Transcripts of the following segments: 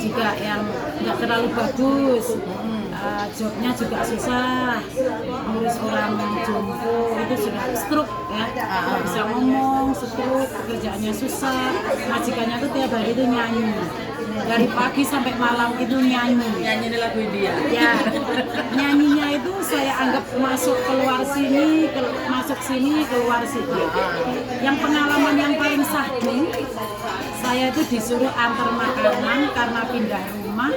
juga yang nggak terlalu bagus. Jobnya juga susah, ngurus orang jompo itu sudah stroke ya, nggak bisa ngomong, stroke, pekerjaannya susah, majikannya tuh tiap hari itu nyanyi, dari pagi sampai malam itu nyanyi lagu India ya, nyanyinya itu saya anggap masuk keluar sini, masuk sini, keluar sini. Yang pengalaman yang paling sahdu, saya itu disuruh antar makanan karena pindah rumah.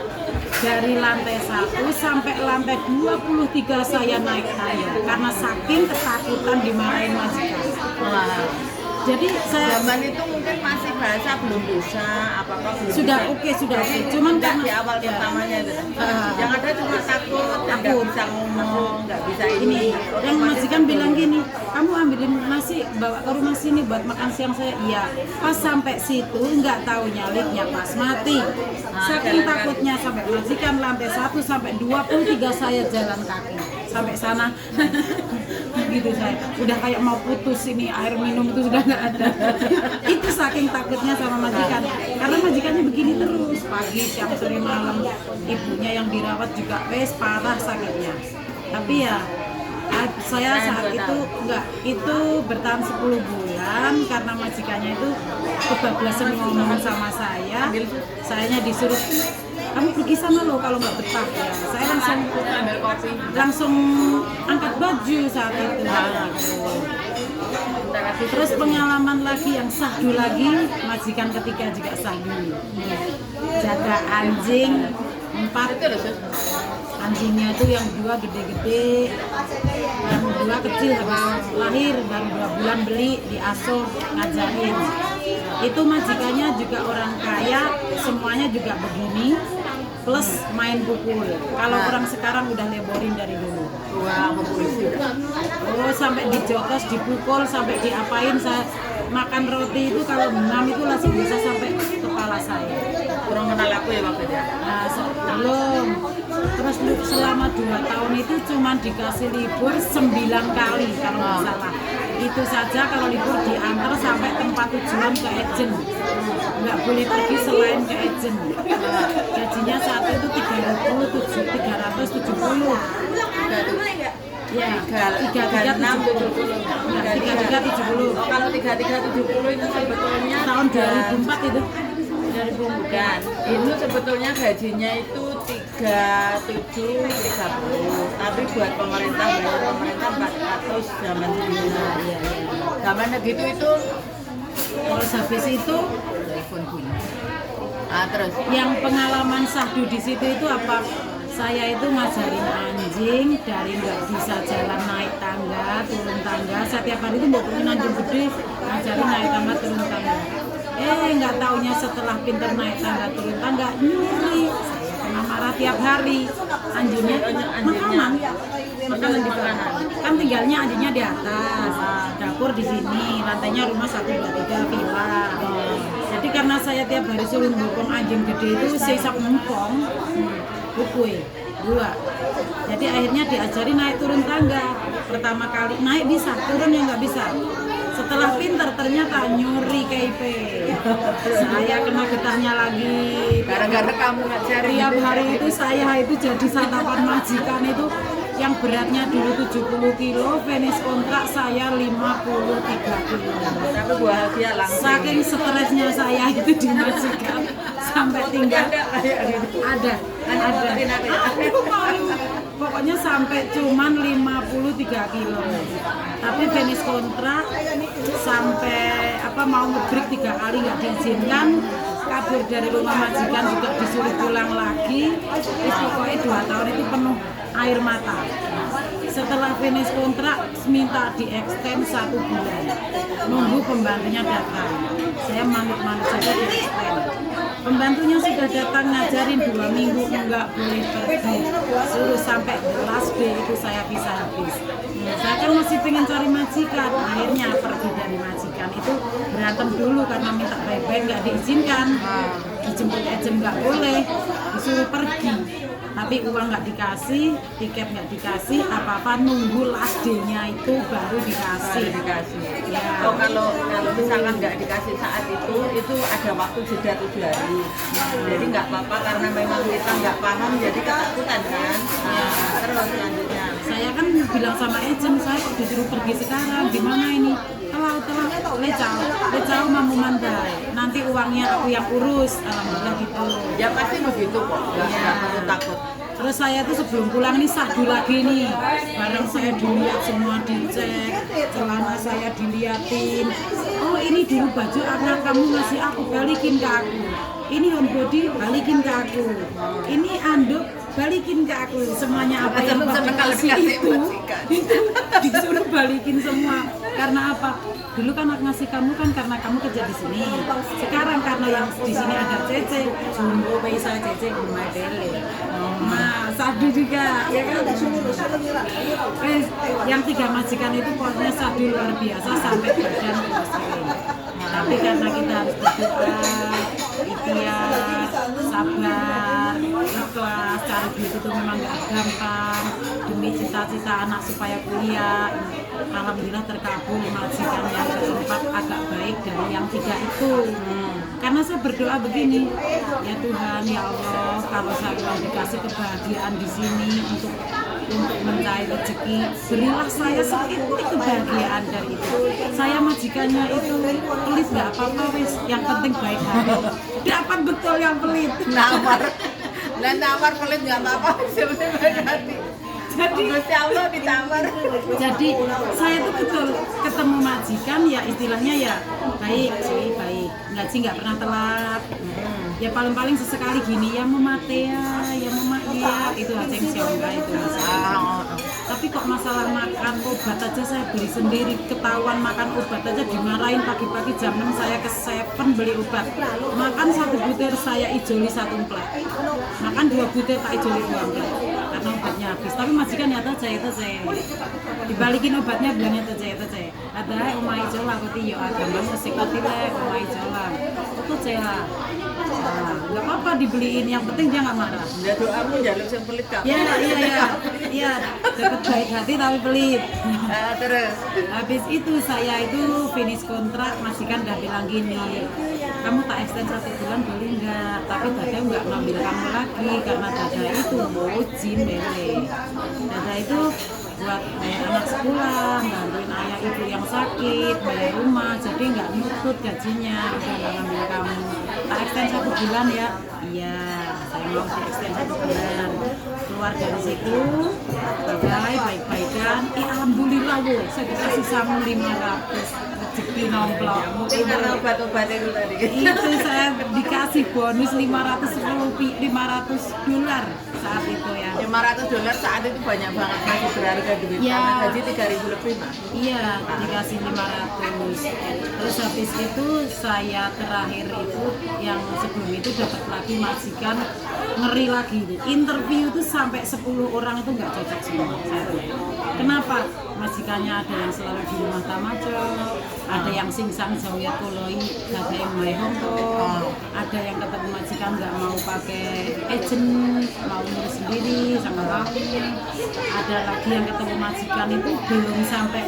Dari lantai 1 sampai lantai 23 saya naik tangga karena saking ketakutan dimarahin majikan. Jadi saya zaman itu mungkin masih bahasa belum bisa, apa-apa belum sudah bisa. oke. Cuman Enggak karena di awal pertamanya itu. Yang ada cuma takut, nggak bisa ngomong, nggak bisa ini yang majikan bilang gini, kamu ambilin nasi bawa ke rumah sini buat makan siang saya. Iya, pas sampai situ nggak taunya liftnya pas mati. Saking takutnya sampai majikan lantai 1 sampai 23 saya jalan kaki sampai sana. Gitu saya udah kayak mau putus, ini air minum itu sudah nggak ada. Itu saking takutnya sama majikan karena majikannya begini terus pagi siang sore malam. Ibunya yang dirawat juga wes parah sakitnya, tapi ya saya saat itu enggak, itu bertahan 10 bulan karena majikannya itu kebablasan ngomong sama sayanya disuruh kamu pergi sana loh kalau nggak betah ya. Saya langsung angkat baju saat itu. Terus pengalaman lagi yang sahdu lagi, majikan ketiga juga sahdu. Jaga anjing 4. Anjingnya itu yang 2 gede-gede, yang 2 kecil habis lahir, baru 2 bulan beli, diasuh, ngajarin. Itu majikannya juga orang kaya, semuanya juga begini, plus main pukul. Kalau orang sekarang udah leborin dari dulu. Oh, sampai dijotos, dipukul, sampai diapain. Saya makan roti itu kalau benam itu langsung bisa sampai kepala saya. Kurang kenal aku ya waktu itu. Nah, belum. Terus selama 2 tahun itu cuma dikasih libur 9 kali kalau nggak salah. Itu saja kalau libur diantar sampai tempat tujuan ke agent. Nggak boleh pergi selain ke agent. Gajinya saat itu 3.370. Ya, 3370. Kalau 3370 itu sebetulnya tahun 2004 itu. 2000 itu sebetulnya gajinya itu 3730, tapi buat pemerintah bayar pemerintah 400 zaman segitu. Zaman segitu itu Terus habis itu telepon bunyi. Terus yang pengalaman sahdu di situ itu apa? Saya itu ngajarin anjing dari nggak bisa jalan naik tangga, turun tangga. Setiap hari itu mau turun anjing gede, ngajarin naik tangga, turun tangga. Nggak taunya setelah pinter naik tangga, turun tangga, nyuri. Saya kena marah tiap hari. Anjingnya makanan di bawah. Kan tinggalnya anjingnya di atas, dapur di sini, lantainya rumah 1, 2, 3 villa. Jadi karena saya tiap hari suruh ngopong anjing gede itu, saya ngopong. Bukui 2. Jadi akhirnya diajari naik turun tangga. Pertama kali naik bisa, turun yang nggak bisa. Setelah pinter ternyata nyuri KIP. Saya kena getahnya lagi. gara-gara kamu ngajari. Tiap hari itu saya itu jadi santapan majikan itu yang beratnya dulu 70 kilo, finish kontrak saya 53 kilo. Tapi bahagia langsung. Saking stresnya saya itu di majikan sampai tinggal ada. Aku malu. Pokoknya sampai cuman 53 kilo. Tapi finish kontrak sampai mau ngebreak 3 kali nggak diizinkan. Kabur dari rumah majikan juga disuruh pulang lagi. Pokoknya 2 tahun itu penuh air mata. Setelah finish kontrak minta di-extend 1 bulan. Nunggu pembantunya datang. Saya malu-malu saja di-extend. Pembantunya sudah datang ngajarin 2 minggu enggak boleh pergi. Suruh sampai kelas B itu saya bisa habis. Saya kan masih pengen cari majikan. Akhirnya pergi dari majikan itu berantem dulu karena minta bye-bye nggak diizinkan. dijemput ejen nggak boleh, disuruh pergi. Tapi uang nggak dikasih, tiket nggak dikasih, apa-apa nunggu last day-nya itu baru dikasih. Ya. Oh kalau misalkan nggak dikasih saat itu ada waktu jeda 7 hari. Jadi nggak apa-apa karena memang kita nggak paham jadi ketakutan kan. Ya. Terus selanjutnya. Saya kan bilang sama ejen, saya kok disuruh pergi sekarang, gimana ini? Telah, lecau mau mandai. Nanti uangnya aku yang urus, alhamdulillah gitu. Ya pasti begitu kok, nggak perlu takut. Terus saya tuh sebelum pulang nih sadu lagi nih, barang saya dilihat semua dicek, celana saya diliatin. Oh ini dulu baju anak kamu ngasih aku, balikin ke aku. Ini hand body balikin ke aku. Ini anduk balikin ke aku. Semuanya apa yang bapak kasih itu disuruh balikin semua. Karena apa? Dulu kan aku ngasih kamu kan karena kamu kerja di sini. Sekarang karena yang di sini ada Cece, jumbo Paisa Cece Umay Dele. Nah, sadu juga, ya kan? Yang 3 majikan itu pokoknya sadu luar biasa sampai badan kering. Tapi karena kita harus berdoa, ikhtiar, sabar, ikhlas, cari duit itu memang gak gampang. Demi cita-cita anak supaya kuliah, alhamdulillah terkabul. Majikan yang keempat agak baik dari yang 3 itu. Karena saya berdoa begini, ya Tuhan, ya Allah, kalau saya dikasih kebahagiaan di sini untuk mencari rezeki, berilah saya sedikit kebahagiaan dari itu. Saya majikannya itu pelit nggak apa-apa wis, yang penting baik hati. Dapat betul yang pelit. Nawar pelit nggak apa-apa, sebenarnya baik hati. Jadi Allah ditawar. Jadi saya tuh betul ketemu majikan ya istilahnya ya baik sih, baik. Nggak pernah telat. Ya paling-paling sesekali gini ya mau mate ya mau ya itu aja yang siapa itu masalah. Tapi kok masalah makan obat aja saya beli sendiri, ketahuan makan obat aja dimarahin pagi-pagi jam 6 saya ke 7 beli obat. Makan 1 butir saya ijoli 1 plek. Makan 2 butir tak ijoli 2 plek. Karena obatnya habis. Tapi majikan ya itu saya dibalikin obatnya bilangnya itu saya. Ada omah ijola kok yo agama sesekoti le omah ijola. Itu saya. Nggak apa-apa dibeliin, yang penting dia nggak marah. Ya doamu jalur yang pelit kamu. Iya, dapat baik hati tapi pelit. Terus Habis itu saya itu finish kontrak, majikan udah bilang gini, kamu tak extend 1 bulan boleh nggak? Tapi Dada nggak ngambil kamu lagi karena Dada itu izin bele. Dada itu buat anak sekolah, bantuin ayah ibu yang sakit, bayar rumah, jadi nggak nutut gajinya, udah nggak ngambil kamu. Tak extend 1 bulan ya? Iya, saya mau di extend 1 bulan. Keluar dari situ, baik-baikan. Alhamdulillah bu, saya dikasih samu 500. Rezeki nomplok. mungkin karena obat-obat itu tadi. Itu saya dikasih bonus 500 dolar saat itu ya. $500 saat itu banyak banget, masih berharga duit. Ya. Karena gaji 3.000 lebih mah. Iya, dikasih 500. Terus habis itu saya terakhir itu yang sebelum itu dapat lagi majikan ngeri lagi itu. Interview itu sampai 10 orang itu nggak cocok semua. Kenapa? Majikannya ada yang selalu di rumah tamajo, ada yang singsang jauhnya koloi, ada yang main hongkong, ada yang ketemu majikan nggak mau pakai agent, mau ngurus sendiri sama kawin, ada lagi yang ketemu majikan itu belum sampai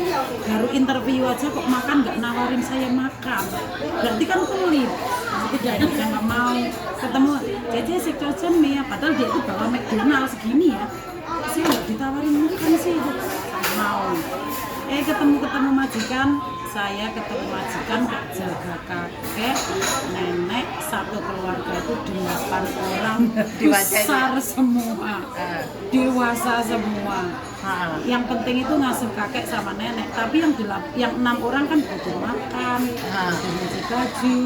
baru interview aja kok makan nggak nawarin saya makan, berarti kan pelit. Tidak, saya nggak mau ketemu Cece sekcocan nih ya, padahal dia itu bawa McDonald segini ya, saya nggak ditawarin makan sih itu. Mau ketemu majikan, saya ketemu majikan jaga kakek nenek satu keluarga itu 8 orang besar semua, dewasa semua. Yang penting itu ngasuh kakek sama nenek, tapi yang 6 orang kan butuh makan, butuh nyuci baju,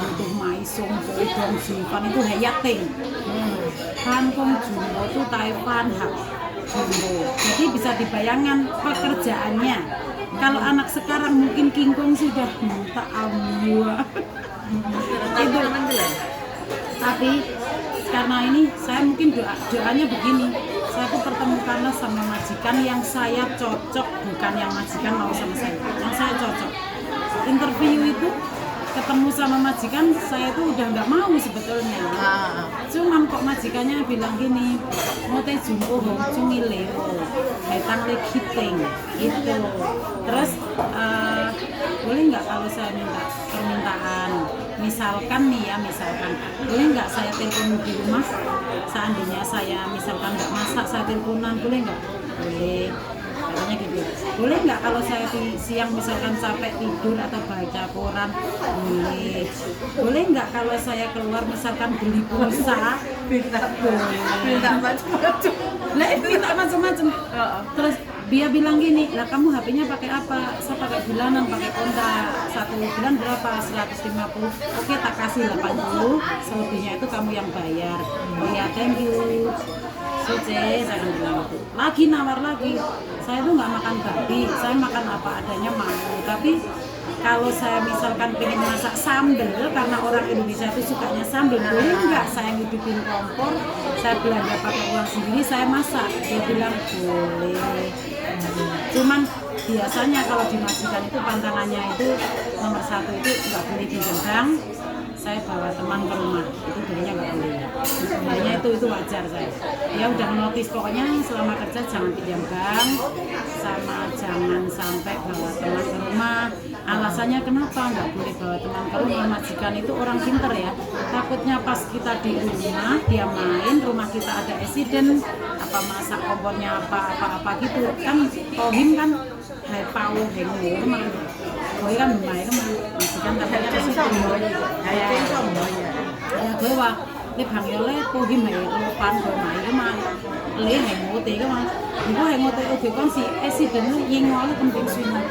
butuh maisong, bodong, jipan itu hayating. Kampung Jumbo itu Taiwan hak Jumbo. Jadi bisa dibayangkan pekerjaannya. Kalau anak sekarang mungkin kingkong sudah minta ambil. Itu tapi karena ini saya mungkin doanya begini. Saya tuh pertemukanlah sama majikan yang saya cocok, bukan yang majikan mau sama saya. Yang saya cocok. Interview itu ketemu sama majikan saya tuh udah nggak mau sebetulnya. Cuman kok majikannya bilang gini, mau teh jumpo hong cungi leo, hetang le kiting itu. Terus boleh nggak kalau saya minta permintaan, misalkan nih ya, misalkan boleh nggak saya telepon di rumah, seandainya saya misalkan nggak masak, saya teleponan, boleh nggak? Boleh, katanya gitu. Boleh nggak kalau saya siang misalkan capek tidur atau baca koran? Boleh. Boleh nggak kalau saya keluar misalkan beli pulsa? minta macam-macam. Lah itu minta macam-macam. Terus dia bilang gini, lah kamu HP-nya pakai apa? Saya pakai bulanan, pakai kontak. 1 bulan berapa? 150. Oke, tak kasih 80. Selebihnya itu kamu yang bayar. Oh ya, thank you. Suce, saya akan bilang itu. Lagi nawar lagi. Saya tuh nggak makan babi, saya makan apa adanya mau. Tapi kalau saya misalkan pengen masak sambal, karena orang Indonesia itu sukanya sambal, boleh nggak saya ngidupin kompor, saya belanja pakai uang sendiri, saya masak? Dia bilang boleh. Cuman biasanya kalau di majikan itu pantangannya itu nomor 1 itu nggak boleh pinjam bank. Saya bawa teman ke rumah, itu dirinya nggak boleh. Sebenarnya itu wajar saya. Ya udah notis pokoknya selama kerja jangan pinjam bank, sama jangan sampai bawa teman ke rumah. Alasannya kenapa nggak boleh bawa teman ke rumah? Majikan itu orang pinter ya. Takutnya pas kita di rumah, dia main, rumah kita ada accident, apa masak kompornya apa gitu. Kan tohim kan hai pau heng rumah. Gue kan main kan majikan takutnya accident. Ya gue wah, cái朋友咧保險係老闆佢買噶嘛，你係我哋噶嘛。如果係我哋屋企嗰時 accident 咧意外咧咁點算啊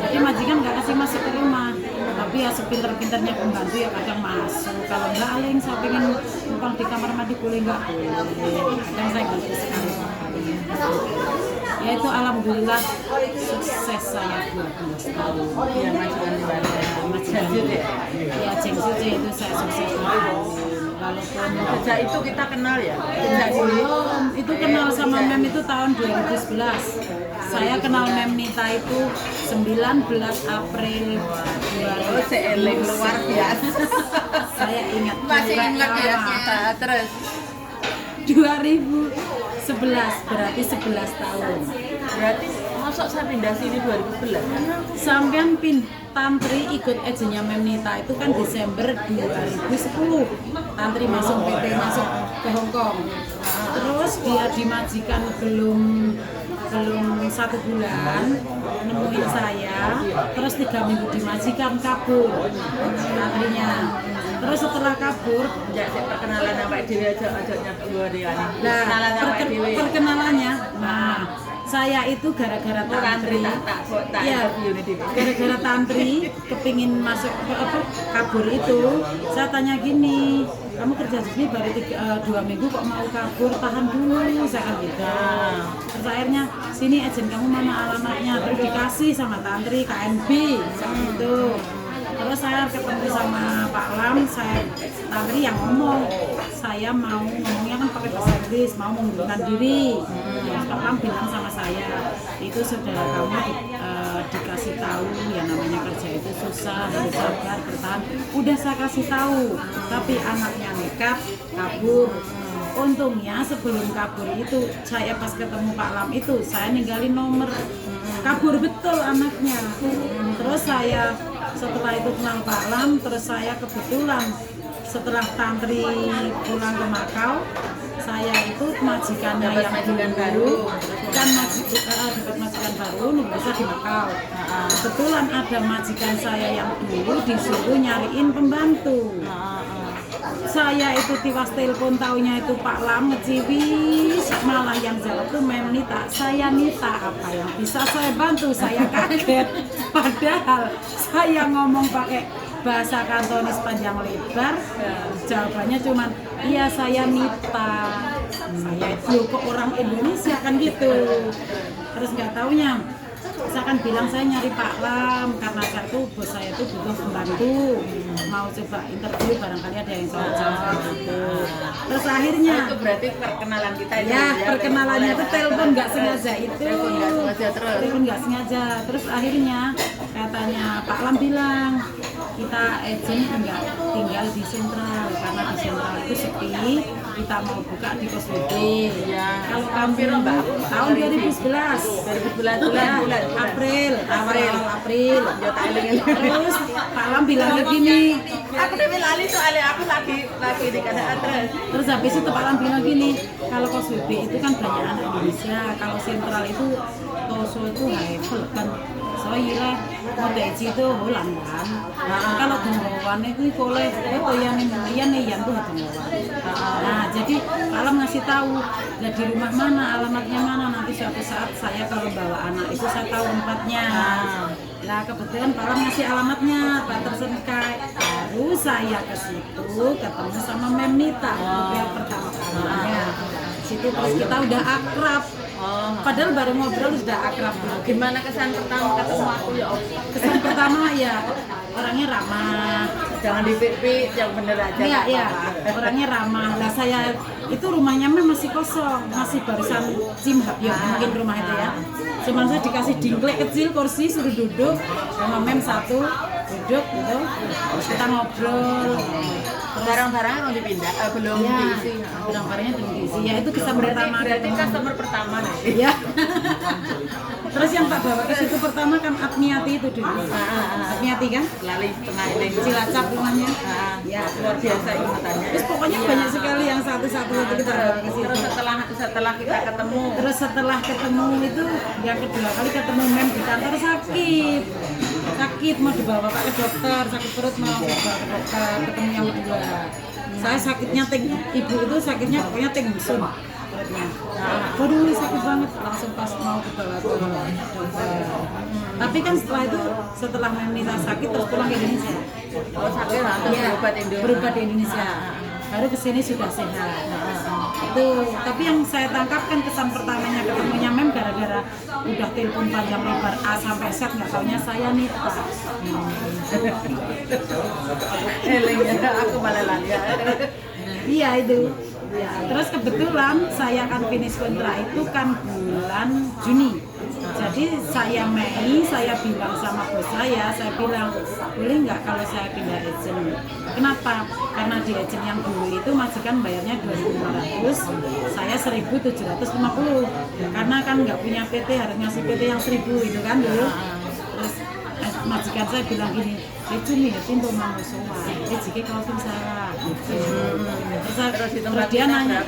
？Jadi majikan nggak kasih masuk ke rumah, tapi ya sepinter-pinternya pembantu ya kadang masuk. Kalau nggak aling saya pengen numpang di kamar mandi boleh nggak? Boleh. Kadang saya gitu sekali. Ya itu alhamdulillah sukses saya 12 tahun. Ya majikan di mana? Majikan ya Jeng Suci itu saya sukses banget. Walaupun Sejak itu kita kenal ya. belum itu kenal sama Mem itu tahun 2011. Saya kenal Mem Nita itu 19 April 2011. Oh, seeleng luar biasa. Saya ingat Masih ingat ya kita. Terus 2011 berarti 11 tahun. berarti masuk saya pindah sini 2011. Sampean Tantri ikut agennya Mem Nita itu kan Desember 2010. Tantri masuk PT masuk ke Hong Kong. Terus dia dimajikan belum 1 bulan nemuin saya. Terus 3 minggu dimajikan kabur Tantrinya. Terus setelah kabur, Ya, saya perkenalan nama Dewi aja keluar ya. nah Perkenalan nama Dewi. perkenalannya, nah saya itu gara-gara Tantri Tantri, tak ya, interview nih Dewi. gara-gara Tantri kepingin masuk kabur itu, saya tanya gini, kamu kerja di sini baru 2 minggu kok mau kabur, tahan dulu, saya kan gitu. Terus akhirnya sini agen kamu mana alamatnya, terus dikasih sama Tantri KNB sama itu. Terus saya ketemu sama Pak Lam, Tantri yang ngomong, saya mau ngomongnya kan pakai bahasa Inggris, mau mengundurkan diri. Terus Pak Lam bilang sama saya, itu saudara kamu dikasih tahu yang namanya kerja itu susah, harus sabar, bertahan. Udah saya kasih tahu, tapi anaknya nekat, kabur. Untungnya sebelum kabur itu, saya pas ketemu Pak Lam itu, saya ninggalin nomor. Kabur betul anaknya. Terus saya setelah itu kenal Pak Lam, terus saya kebetulan setelah Tantri pulang ke Makau, saya itu majikannya Dapat yang majikan dulu, baru. kan dapat majikan baru bisa di Makau. Kebetulan ada majikan saya yang dulu disuruh nyariin pembantu. Saya itu tiwas telepon taunya itu Pak Lam ngeciwis, malah yang jawab tuh Mem Nita. Saya Nita, apa yang bisa saya bantu? Saya kaget. Padahal saya ngomong pakai bahasa Kantonis panjang lebar, jawabannya cuman iya saya Nita. Saya itu kok orang Indonesia kan gitu. Terus nggak taunya saya kan bilang saya nyari Pak Lam karena saya tuh bos saya tuh butuh pembantu, mau coba interview barangkali ada yang cocok gitu. Terus akhirnya Itu berarti perkenalan kita itu ya perkenalannya tuh telepon nggak sengaja itu, Telepon nggak sengaja terus. telepon nggak sengaja. Terus akhirnya katanya Pak Lam bilang kita agent enggak tinggal di sentral karena di sentral itu sepi, kita mau buka di Kos Gede. Kalau kampir Mbak tahun 2011 bulan April, awal April. Terus Pak Lam bilangnya gini, aku udah lali soalnya aku lagi di keadaan terus habis itu Pak Lam bilang gini, kalau Kos Gede itu kan banyak anak Indonesia, kalau sentral itu Toso itu Haifel kan. Soalnya Modeji itu Holland kan. Kalau Dengawan itu boleh itu yang tuh Dengawan. Nah, jadi Pak Lam ngasih tahu, nah di rumah mana, alamatnya mana, nanti suatu saat saya kalau bawa anak itu saya tahu tempatnya. Nah, kebetulan Pak Lam ngasih alamatnya, Pak Tersenkai. Baru saya ke situ ketemu sama Mem Nita yang pertama kalinya. Situ terus kita udah akrab. Padahal baru ngobrol sudah akrab. Gimana kesan pertama ketemu aku ya? Kesan pertama ya orangnya ramah. Jangan dipipit, yang bener aja. Iya, orangnya ramah. Nah saya itu rumahnya masih kosong, masih barisan Cimhab ya mungkin rumah itu ya. Cuman saya dikasih dingklek kecil kursi suruh duduk sama Mem satu duduk gitu. Terus kita ngobrol. Barang-barangnya mau dipindah, belum Ya, diisi. barang-barangnya belum diisi. Ya itu kesan pertama. Berarti customer pertama nih. Ya. Terus yang tak bawa ke situ pertama kan Atmiati itu dulu. Atmiati kan? Lali setengah ini. Cilacap rumahnya. Ya, luar biasa ingatannya. Terus pokoknya banyak sekali yang satu-satu itu kita bawa ke situ. Terus setelah kita ketemu, Terus setelah ketemu itu yang kedua kali ketemu Mem di kantor sakit mau dibawa Pak ke dokter, sakit perut mau dibawa ke dokter, ketemu yang kedua. Saya sakitnya ibu itu sakitnya pokoknya tingsun perutnya. Waduh sakit banget, langsung pas mau dibawa ke dokter. Tapi kan setelah Mem Nita sakit terus pulang ke Indonesia. oh sakit langsung Iya, berobat di Indonesia. Baru kesini sudah sehat. Itu, tapi yang saya tangkap kan kesan pertamanya ketemunya Mem gara-gara udah telepon panjang lebar A sampai Z nggak taunya saya Nita. Aku malah lali. Iya itu. Ya, terus kebetulan saya akan finish kontrak itu kan bulan Juni. Jadi saya Mei, saya bilang sama bos saya bilang boleh nggak kalau saya pindah agent. Kenapa? Karena di agent yang dulu itu majikan bayarnya 2.500, saya 1.750. Karena kan nggak punya PT harus ngasih PT yang 1.000 itu kan dulu. Terus majikan saya bilang gini, cumi ya pintu mau semua, jika kalau pun salah gitu. Terus dia nanya,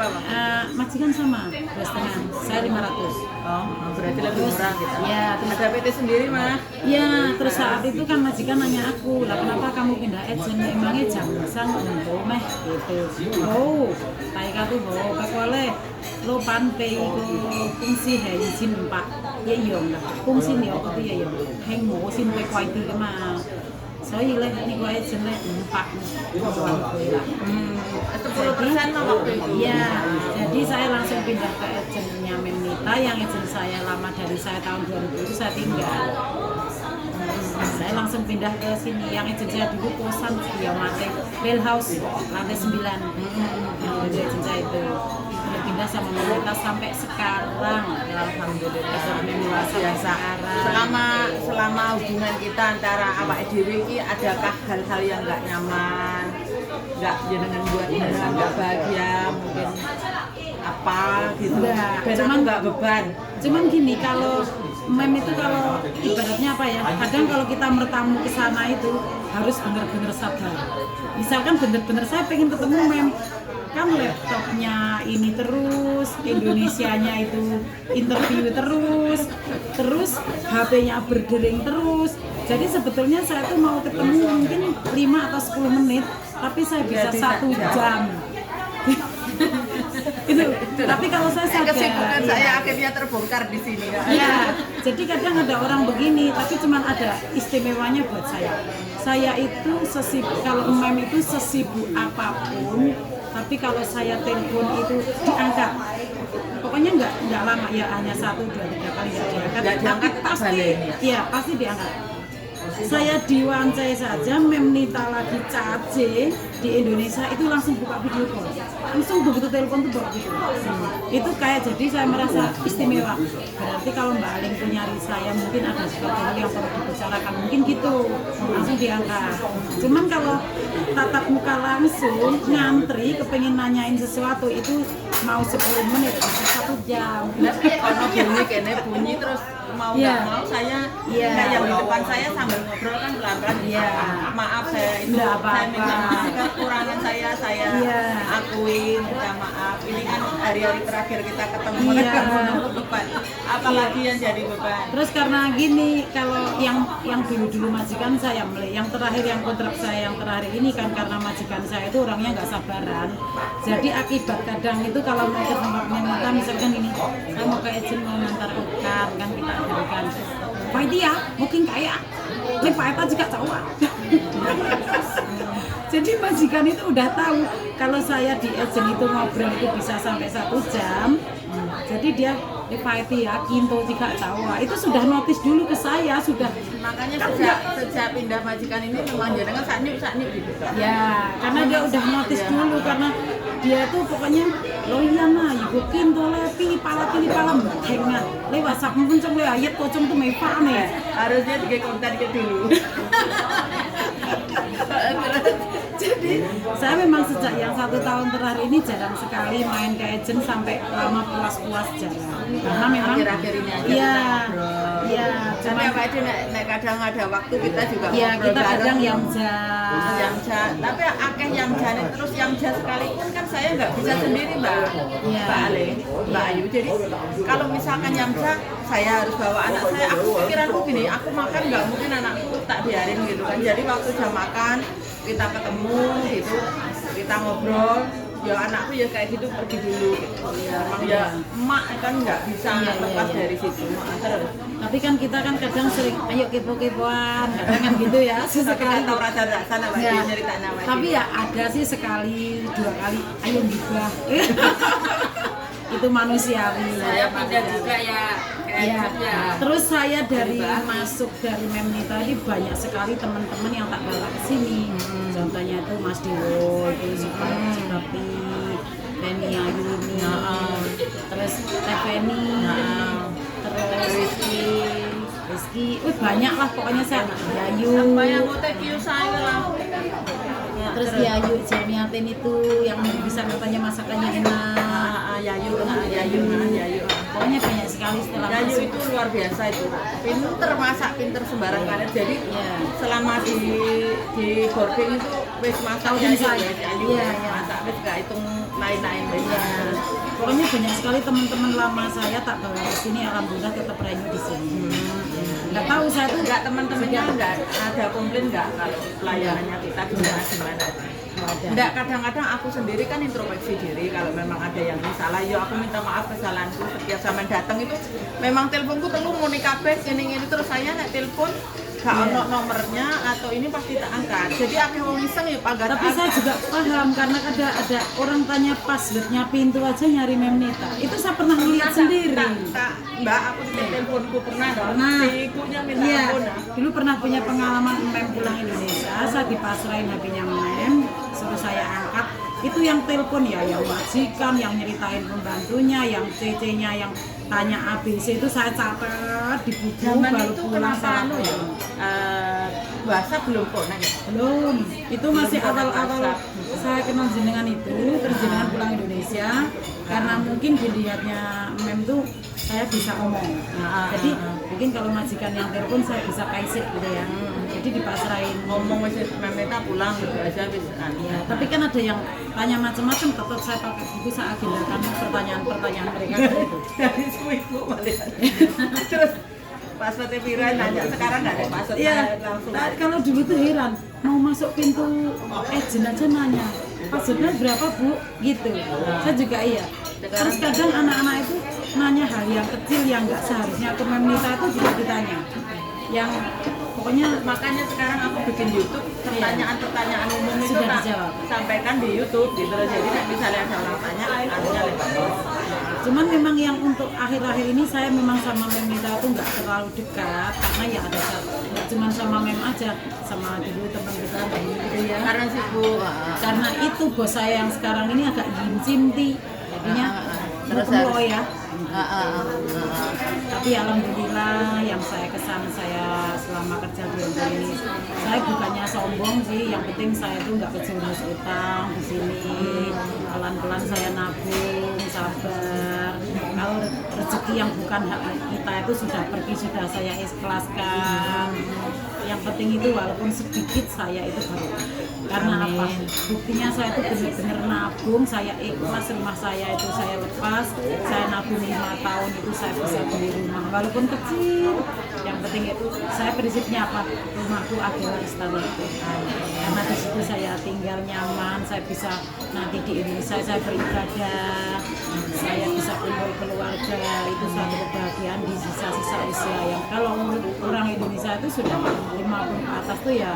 majikan sama 2,5, saya 500. Oh, berarti lebih murah gitu. Ya, terus Ada PT sendiri mah. ya, terus saat itu kan majikan nanya aku, lah kenapa kamu pindah agent? Emangnya jam-jam untuk meh gitu. Oh, taika tuh boleh lo pantai fungsi hengsin pak, ya iya lah. Fungsi nih apa tuh ya iya. Heng mau sin pe kuai tu ke mah. Saya lah ini kuai agent lah 4 kawan gue lah. 10% mah waktu itu. Iya, jadi saya langsung pindah ke agentnya Mem Nita, yang agent saya lama dari saya tahun 2000 itu saya tinggal. Saya langsung pindah ke sini, yang agent saya dulu kosan di Mate, Bell House, lantai 9. Yang dulu agent saya itu. Udah pindah sama Mem Nita sampai sekarang. Alhamdulillah. Sampai sekarang. Selama hubungan kita antara awak dhewe iki adakah hal-hal yang nggak nyaman? Nggak jenengan buat jenengan nggak bahagia mungkin apa gitu. Cuman nggak beban. Cuman gini, kalau Mem itu kalau ibaratnya apa ya, kadang kalau kita bertamu ke sana itu harus benar-benar sabar. Misalkan benar-benar saya pengen ketemu Mem, kan laptopnya ini terus, Indonesianya itu interview terus HP-nya berdering terus. Jadi sebetulnya saya tuh mau ketemu mungkin 5 atau 10 menit, tapi saya bisa 1 jam. Itu. Tapi kalau saya sadar, Kesibukan saya akhirnya terbongkar di sini. ya, jadi kadang ada orang begini, tapi cuma ada istimewanya buat saya. Saya itu kalau Mem itu sesibuk apapun, tapi kalau saya telepon itu diangkat. Pokoknya nggak lama ya, hanya 1, 2, 3 kali nggak diangkat. Nggak diangkat, Tapi pasti, balik ya? iya pasti diangkat. Saya diwancai saja, Mem Nita lagi cace, di Indonesia itu langsung buka video call, langsung begitu telepon tuh buka video call. Itu kayak jadi saya merasa istimewa. Berarti kalau Mbak Aling punya saya mungkin ada sesuatu hal yang perlu dibicarakan, mungkin gitu langsung diangkat. Cuman kalau tatap muka langsung ngantri kepengen nanyain sesuatu itu mau 10 menit bisa 1 jam. Tapi kalau bunyi kene bunyi terus mau nggak mau saya kayak yang di depan saya sambil ngobrol kan pelan-pelan maaf saya itu Nggak saya apa-apa. minta maaf kekurangan saya akuin minta maaf ini kan hari-hari terakhir kita ketemu beban apalagi yang jadi beban. Terus karena gini, kalau yang dulu majikan saya yang terakhir yang kontrak saya yang terakhir ini kan karena majikan saya itu orangnya nggak sabaran. Jadi akibat kadang itu kalau mau ke tempat kita misalkan ini saya mau ke agent mau ngantar ikan kan kita berikan Pak dia mungkin kaya ini Pak Eta juga cowok. Jadi majikan itu udah tahu kalau saya di agent itu ngobrol itu bisa sampai 1 jam. Jadi dia Pak ya kinto tiga Jawa itu sudah notis dulu ke saya sudah. Makanya sejak pindah majikan ini memang jenengan saknyuk gitu. Ya, karena dia udah notis dulu karena dia tuh pokoknya lo iya mah ibu kinto lepi pala hengat lewat WhatsApp muncul le ayat kocong tuh mepa nih. Harusnya tiga konten ke dulu. Jadi saya memang sejak yang 1 tahun terakhir ini jarang sekali main ke agent sampai lama puas-puas jarang. Karena memang akhir-akhir ini aja iya, tapi apa itu nek kadang ada waktu kita juga iya, ngobrol kita kadang bareng. yang Tapi akeh yang janet terus yang sekalipun kan saya nggak bisa sendiri Mbak Aling, Mbak Ayu. Jadi kalau misalkan yang saya harus bawa anak saya, aku pikiranku gini, aku makan nggak mungkin anakku tak biarin gitu kan. Jadi waktu jam makan kita ketemu gitu, kita ngobrol. Ya anakku ya kayak gitu pergi dulu gitu. Ya emak kan nggak bisa lepas dari situ. Terus tapi kan kita kan kadang sering ayo kepo-kepoan kadang kan gitu ya sesekali tahu rasa sana ceritanya tapi ya ada sih sekali 2 kali ayo gibah. Itu manusiawi. Saya pindah juga ya. Terus saya dari masuk dari Memnita ini banyak sekali teman-teman yang tak bawa ke sini. Contohnya itu Mas Dewo, itu Sukapi, Penny Ayuni, terus Teveni, terus Rizky, banyak lah pokoknya saya Yayu. Apa yang mau take you saya lah. Terus Yayu, Jamiatin itu yang bisa katanya masakannya enak. Yayu. Pokoknya banyak sekali setelah Yayu masuk. itu luar biasa itu. Pinter masak, pinter sembarang karet. Jadi selama di boarding itu wis masak Yayu. Masak wis gak hitung lain-lain Pokoknya banyak sekali teman-teman lama saya tak bawa ke sini, alhamdulillah tetap rayu di sini. Nggak tahu saya tuh enggak teman-temannya enggak ada komplain enggak kalau pelayanannya kita gimana. Enggak, kadang-kadang aku sendiri kan introspeksi diri kalau memang ada yang salah, yo aku minta maaf kesalahanku. Setiap sampean datang itu memang teleponku telu muni kabeh ini terus saya nek telepon gak ono nomornya atau ini pasti tak angkat. Jadi akeh wong iseng ya pagar. tapi saya juga paham karena ada orang tanya passwordnya pintu aja nyari Memnita. Itu saya pernah lihat sendiri. Mbak, aku di teleponku pernah dong. Sikunya minta ampun. Dulu pernah punya pengalaman Mem pulang Indonesia, saya dipasrahin HP-nya Mem, suruh saya angkat. Itu yang telepon ya, yang majikan, yang nyeritain pembantunya, yang CC-nya, yang tanya ABC itu saya catat di buku. Zaman baru itu pulang kenapa sama ya? WhatsApp belum kok nanya. belum, itu masih Belum ada awal-awal WhatsApp. saya kenal jenengan itu, terus jenengan pulang Indonesia karena mungkin dilihatnya Mem tuh saya bisa ngomong. Jadi mungkin kalau majikan yang telepon saya bisa kaisik gitu ya. Jadi dipasrahin Ngomong wis Memnita pulang gitu aja wis. ya, tapi kan ada yang tanya macam-macam, tetap saya pakai buku, saya agendakan pertanyaan-pertanyaan mereka gitu. Dari suiku malah. Terus passwordnya Pira nanya sekarang nggak ada password langsung. Nah, kalau dulu tuh heran, mau masuk pintu agent aja nanya, passwordnya berapa Bu? Gitu. Saya juga iya. Terus kadang anak-anak itu nanya hal yang kecil yang nggak seharusnya ke Memnita itu juga ditanya. Yang pokoknya Makanya sekarang aku bikin YouTube pertanyaan-pertanyaan umum itu Sudah tak dijawab. sampaikan di YouTube gitu loh. Jadi misalnya ada orang tanya, anunya lewat. Cuman memang yang untuk akhir-akhir ini saya memang sama Mem Nita itu nggak terlalu dekat karena ya ada nggak cuma sama Mem aja, sama dulu teman kita gitu ya. Karena sibuk. Karena itu bos saya yang sekarang ini agak gimcimti, jadinya Terus ketemu harus- ya. Tapi alhamdulillah yang saya kesan saya selama kerja di Endo ini, saya bukannya sombong sih, yang penting saya tuh nggak kejerumus utang di sini. Pelan-pelan saya nabung, sabar. Kalau rezeki yang bukan hak kita itu sudah pergi, sudah saya ikhlaskan. Yang penting itu walaupun sedikit saya itu baru. Karena apa? Buktinya saya itu benar-benar nabung, saya ikhlas rumah saya itu saya lepas, saya nabung 5 tahun itu saya bisa beli rumah walaupun kecil. Yang penting itu saya prinsipnya apa? Rumahku adalah istanaku. Karena di situ saya tinggal nyaman, saya bisa nanti di Indonesia saya beribadah, saya bisa kumpul keluarga, itu suatu kebahagiaan di sisa-sisa usia yang kalau orang Indonesia itu sudah 50 ke atas tuh ya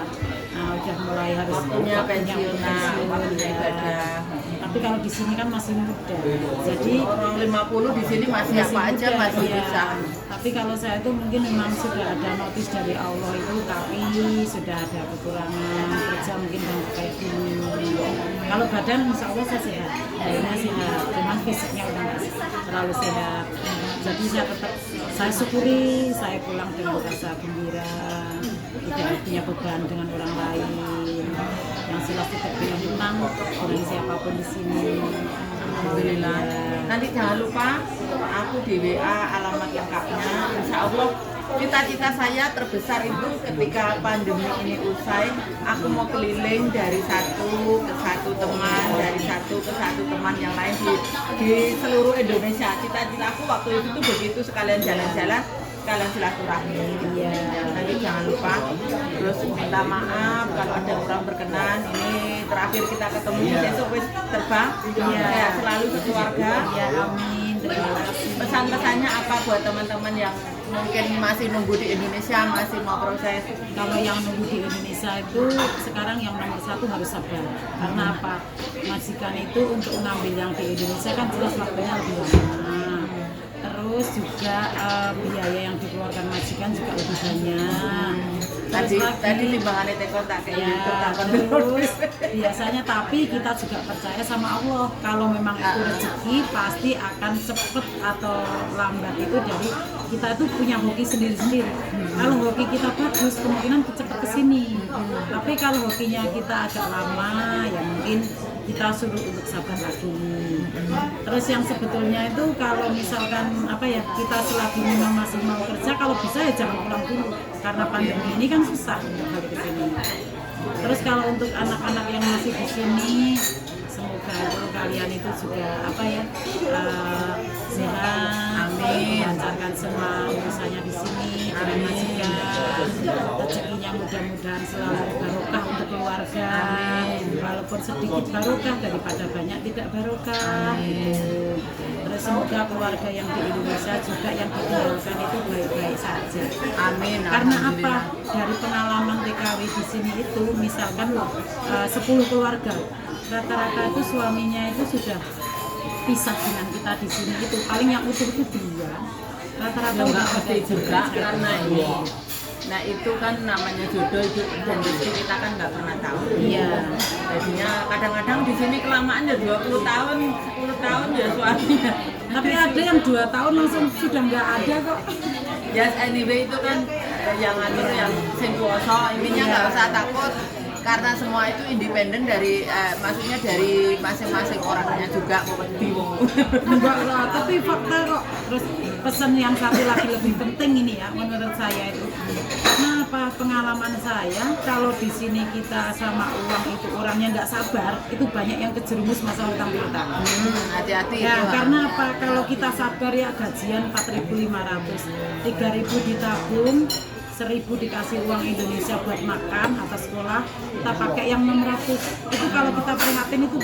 udah mulai harus Waktunya pensiunan, waktunya ya. ibadah. Tapi kalau di sini kan masih muda, jadi Orang 50 di sini masih apa aja muda, masih iya. bisa. Tapi kalau saya itu mungkin memang sudah ada notis dari Allah itu, tapi sudah ada kekurangan kerja mungkin dan kayak gini. Kalau badan insya Allah saya sehat, badannya sehat, cuman fisiknya udah nggak terlalu sehat. Jadi saya tetap saya syukuri saya pulang dengan rasa gembira, tidak punya beban dengan orang lain. Yang jelas tidak punya hutang dengan siapapun di sini. Alhamdulillah. Nanti jangan lupa aku di WA alamat lengkapnya. Insya Allah cita-cita saya terbesar itu ketika pandemi ini usai, aku mau keliling dari satu ke satu teman, dari satu ke satu teman yang lain di seluruh Indonesia. Cita-cita aku waktu itu begitu, sekalian jalan-jalan, sekalian silaturahmi. Iya. Nanti jangan lupa terus minta maaf kalau ada orang berkenan. Ini terakhir kita ketemu, besok wis terbang. Kayak selalu sekeluarga. Ya amin. Terima kasih. Pesan-pesannya apa buat teman-teman yang mungkin masih nunggu di Indonesia, masih mau proses? Kalau yang nunggu di Indonesia itu sekarang yang nomor satu harus sabar. Karena apa? Majikan itu untuk mengambil yang di Indonesia kan jelas waktunya lebih lama. Terus juga biaya yang dikeluarkan majikan juga lebih banyak. Tadi timbangannya tekon tak kayak Ya, gitu, takon terus biasanya tapi kita juga percaya sama Allah kalau memang itu rezeki pasti akan cepet atau lambat itu dari kita itu punya hoki sendiri-sendiri. Kalau hoki kita bagus kemungkinan cepet kesini. Tapi kalau hokinya kita agak lama ya mungkin kita suruh untuk sabar lagi. Terus yang sebetulnya itu kalau misalkan apa ya kita selagi memang masih mau kerja kalau bisa ya jangan pulang dulu karena pandemi ini kan susah untuk balik ke sini. Terus kalau untuk anak-anak yang masih di sini semoga itu kalian itu juga apa ya sehat, amin, lancarkan semua urusannya di sini dengan majikan, rezekinya mudah-mudahan selalu barokah untuk keluarga, walaupun sedikit barokah daripada banyak tidak barokah. Gitu. Terus semoga keluarga yang di Indonesia juga yang ditinggalkan itu baik-baik saja. Amin. Karena apa? Dari pengalaman TKW di sini itu, misalkan 10 keluarga, rata-rata itu suaminya itu sudah pisah dengan kita di sini itu paling yang utuh itu 2. Rata-rata Nggak udah pasti juga karena ini. Nah itu kan namanya jodoh itu dan rezeki kita kan nggak pernah tahu. Iya. Jadinya kadang-kadang di sini kelamaan ya 20 tahun, 10 tahun ya suaminya. Tapi ada yang 2 tahun langsung sudah nggak ada kok. Yes, anyway itu kan yang sing kuoso intinya nggak usah takut karena semua itu independen dari maksudnya dari masing-masing orangnya juga bingung. Enggak lah, tapi fakta kok. Terus pesan yang satu lagi lebih penting ini ya menurut saya itu. Karena apa? Pengalaman saya kalau di sini kita sama uang itu orangnya nggak sabar, itu banyak yang kejerumus masalah utang piutang. Hati-hati Ya, itu. karena apa? Kalau kita sabar ya gajian 4.500, 3.000 ditabung, 1.000 dikasih uang Indonesia buat makan atau sekolah, kita pakai yang 600. Itu kalau kita prihatin itu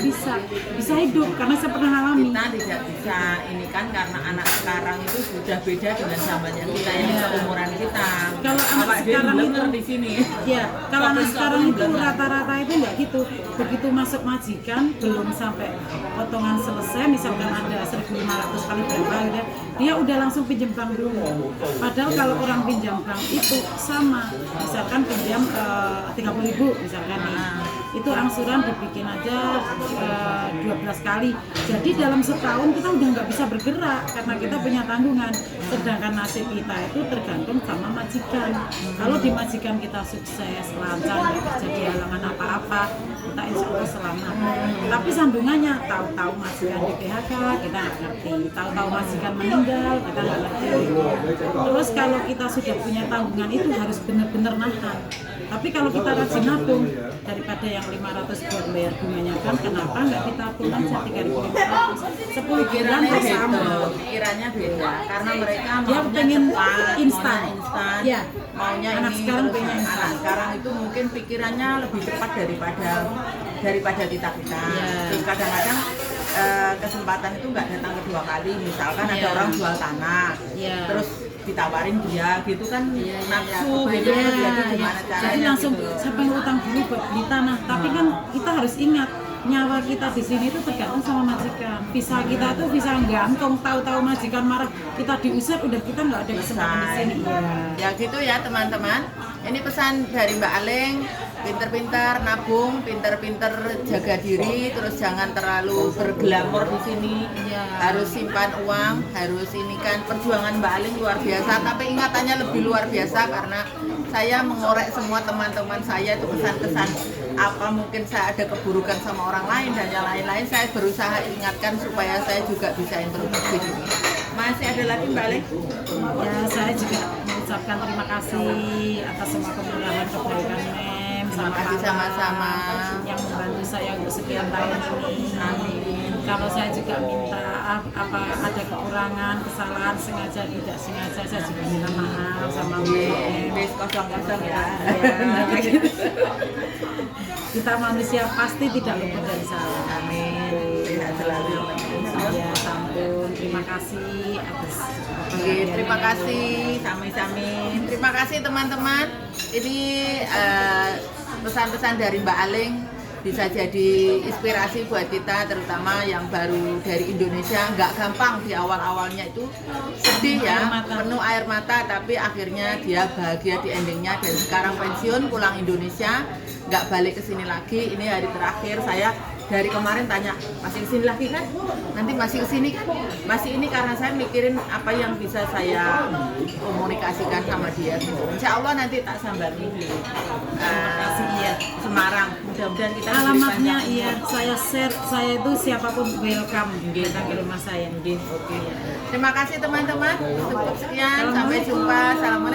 bisa hidup karena saya pernah alami. Kita tidak bisa ini kan karena anak sekarang itu sudah beda dengan zamannya kita yang Iya. seumuran kita. Kalau anak Awak sekarang dia itu di sini. Ya, kalau anak sekarang itu Bener. rata-rata itu nggak gitu. Begitu masuk majikan belum sampai potongan selesai saya misalkan ada 1.500 kali berapa gitu, dia udah langsung pinjam bank dulu. Padahal kalau orang pinjam bank itu sama, misalkan pinjam 30.000 misalkan nih, itu angsuran dibikin aja 12 kali. Jadi dalam setahun kita udah nggak bisa bergerak karena kita punya tanggungan. Sedangkan nasib kita itu tergantung sama majikan. Kalau di majikan kita sukses, lancar, nggak terjadi halangan apa-apa, kita insya Allah selamat. Tapi sambungannya, tahu-tahu majikan di PHK, kita nggak ngerti. Tahu-tahu majikan meninggal, kita nggak ngerti. Terus kalau kita sudah punya tanggungan itu harus benar-benar nahan. Tapi kalau kita rajin nabung, daripada yang 500 buat bayar bunganya kan, kenapa nggak kita tabung aja 3.500? 10 bulan bersama. Pikirannya beda, karena mereka Dia maunya pengen cepat, instan. maunya instan, Ya. maunya Anak ini sekarang terus. pengen instan. Anak sekarang itu mungkin pikirannya lebih cepat daripada kita. Ya. Terus kadang-kadang kesempatan itu nggak datang kedua kali. Misalkan ada Ya. orang jual tanah, Ya. terus ditawarin dia gitu kan, nafsu Ya, gitu, ya, jadi ya. gimana caranya Jadi langsung gitu. siapa yang utang dulu buat beli tanah. Tapi kan kita harus ingat, nyawa kita di sini itu tergantung sama majikan. Visa kita tuh visa gantung, tahu-tahu majikan marah, kita diusir, udah kita nggak ada kesempatan di sini. Ya gitu ya teman-teman. Ini pesan dari Mbak Aleng, pinter-pinter nabung, pinter-pinter jaga diri, terus jangan terlalu berglamor di sini. Iya. Harus simpan uang, harus ini kan perjuangan Mbak Aleng luar biasa, tapi ingatannya lebih luar biasa karena saya mengorek semua teman-teman saya itu kesan-kesan apa mungkin saya ada keburukan sama orang lain dan yang lain-lain, saya berusaha ingatkan supaya saya juga bisa introspeksi diri. Masih ada lagi Mbak Aleng? Ya, saya juga mengucapkan terima kasih atas semua kemurahan kebaikan Mem. Terima kasih sama-sama yang membantu saya untuk sekian tahun ini. Amin. Kalau saya juga minta apa ada kekurangan, kesalahan sengaja tidak sengaja, saya juga minta maaf sama Mem. Bis kosong-kosong ya. Ya, gitu. Kita manusia pasti tidak luput dari salah. Amin. Sehat selalu. Ya, ampun. Terima kasih atas. Oke, terima kasih sami-sami. Terima kasih teman-teman. Ini pesan-pesan dari Mbak Aleng bisa jadi inspirasi buat kita, terutama yang baru dari Indonesia. Nggak gampang di awal-awalnya itu, sedih ya, penuh air mata, tapi akhirnya dia bahagia di endingnya dan sekarang pensiun pulang Indonesia, nggak balik ke sini lagi. Ini hari terakhir saya dari kemarin tanya, masih kesini lagi kan? Nanti masih kesini kan? Masih ini karena saya mikirin apa yang bisa saya komunikasikan sama dia. Insya Allah nanti tak sambangi di Semarang. Mudah-mudahan kita Alamatnya iya, saya share, saya itu siapapun welcome datang ke rumah saya. Oke. Terima kasih teman-teman. Cukup sekian. Sampai jumpa. Assalamualaikum.